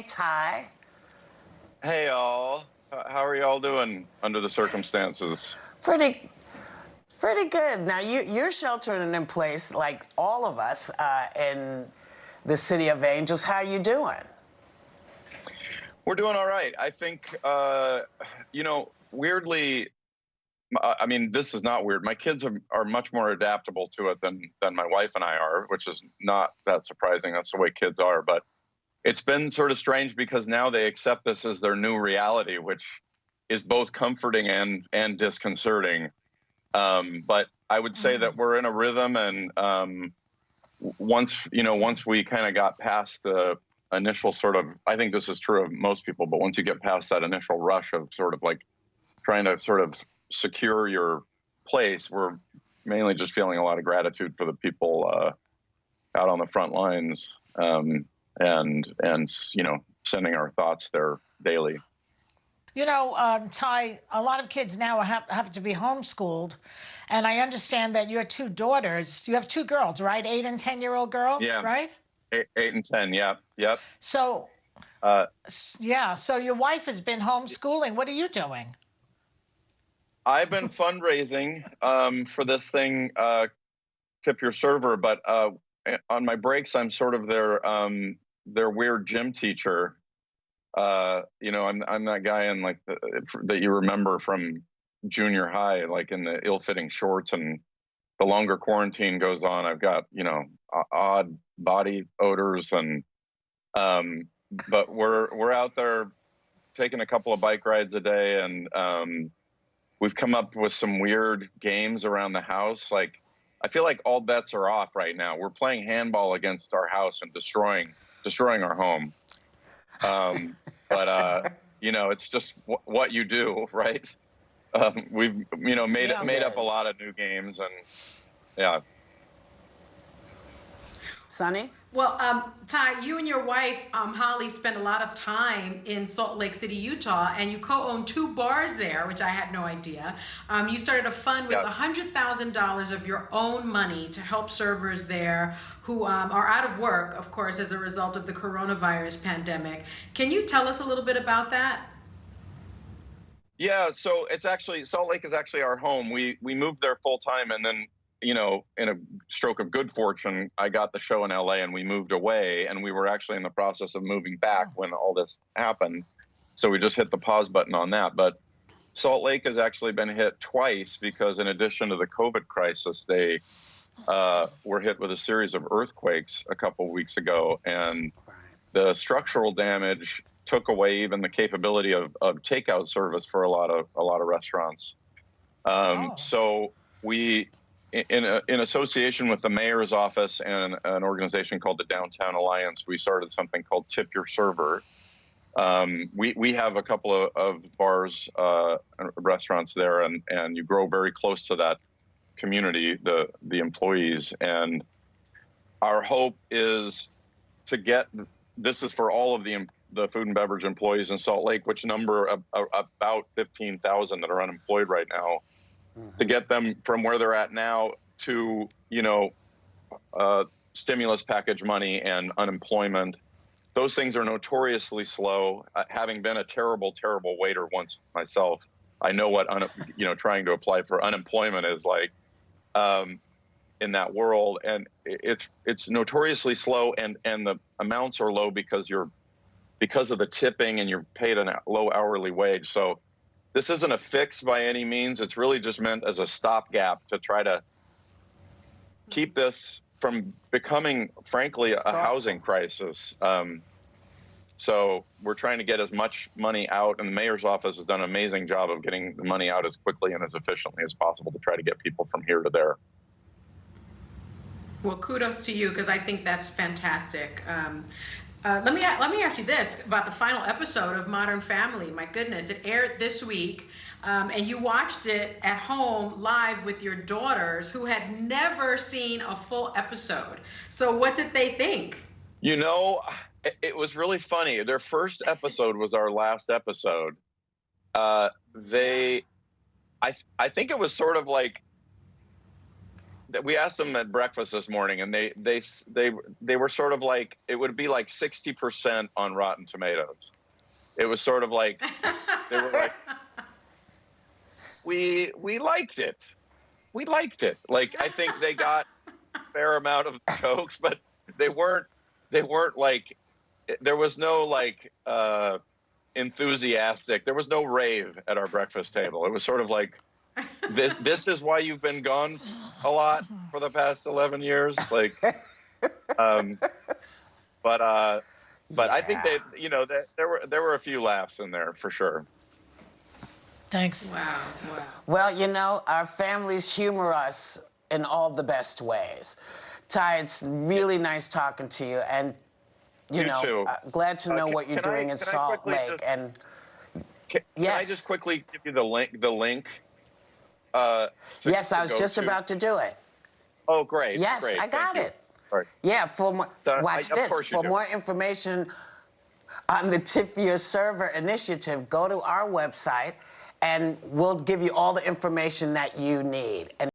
Ty. Hey, y'all. How are y'all doing under the circumstances? Pretty good. Now, you're sheltering in place like all of us in the City of Angels. How you doing? We're doing all right. I think, weirdly, I mean, this is not weird. My kids are much more adaptable to it than my wife and I are, which is not that surprising. That's the way kids are. But it's been sort of strange because now they accept this as their new reality, which is both comforting and disconcerting. But I would say that we're in a rhythm, and once we kind of got past the initial sort of, I think this is true of most people, but once you get past that initial rush of sort of like trying to sort of secure your place, we're mainly just feeling a lot of gratitude for the people out on the front lines, and sending our thoughts there daily. Ty, a lot of kids now have to be homeschooled, and I understand that your two daughters, you have two girls, right? 8 and 10-year-old girls, Yeah. right? 8 and 10, yep. So, so your wife has been homeschooling. What are you doing? I've been fundraising for this thing, Tip Your Server, but on my breaks, I'm sort of their weird gym teacher. I'm that guy in like that you remember from junior high, like in the ill-fitting shorts, and the longer quarantine goes on, I've got odd body odors, and but we're out there taking a couple of bike rides a day, and we've come up with some weird games around the house. Like, I feel like all bets are off right now. We're playing handball against our house and destroying our home. But it's just what you do, right? We've made up a lot of new games, and yeah. Sonny? Well, Ty, you and your wife, Holly, spend a lot of time in Salt Lake City, Utah, and you co-own 2 bars there, which I had no idea. You started a fund with $100,000 of your own money to help servers there who are out of work, of course, as a result of the coronavirus pandemic. Can you tell us a little bit about that? Yeah, so it's actually, Salt Lake is actually our home. We moved there full time, and then in a stroke of good fortune, I got the show in LA and we moved away, and we were actually in the process of moving back when all this happened. So we just hit the pause button on that. But Salt Lake has actually been hit twice because in addition to the COVID crisis, they were hit with a series of earthquakes a couple of weeks ago, and the structural damage took away even the capability of takeout service for a lot of restaurants. So we, in association with the mayor's office and an organization called the Downtown Alliance, we started something called Tip Your Server. We have a couple of bars, restaurants there, and you grow very close to that community, the employees. And our hope is to get, this is for all of the food and beverage employees in Salt Lake, which number about 15,000 that are unemployed right now, to get them from where they're at now to, stimulus package money and unemployment. Those things are notoriously slow. Having been a terrible, terrible waiter once myself, I know what, trying to apply for unemployment is like in that world. And it's notoriously slow, and the amounts are low because of the tipping, and you're paid a low hourly wage. So this isn't a fix by any means. It's really just meant as a stopgap to try to keep this from becoming, frankly, a housing crisis. So we're trying to get as much money out, and the mayor's office has done an amazing job of getting the money out as quickly and as efficiently as possible to try to get people from here to there. Well, kudos to you, because I think that's fantastic. Let me ask you this about the final episode of Modern Family. My goodness, it aired this week, and you watched it at home live with your daughters, who had never seen a full episode. So what did they think? It was really funny. Their first episode was our last episode. I think it was sort of like we asked them at breakfast this morning, and they were sort of like, it would be like 60% on Rotten Tomatoes. It was sort of like they were like, we liked it. We liked it. Like, I think they got a fair amount of jokes, but they weren't like, there was no like enthusiastic. There was no rave at our breakfast table. It was sort of like, this is why you've been gone a lot for the past 11 years. Like, but I think that, you know, that there were a few laughs in there for sure. Thanks. Wow. Well, you know, our families humor us in all the best ways. Ty, it's really nice talking to you, and you know, too. Glad to know what you're doing in Salt Lake. Can I just quickly give you the link? Yes, I was just about to do it. Oh, great. Yes, great. I got Thank it. You. Right. Yeah, for more, watch of this. course you For do. more information on the Tip Your Server initiative, go to our website, and we'll give you all the information that you need. And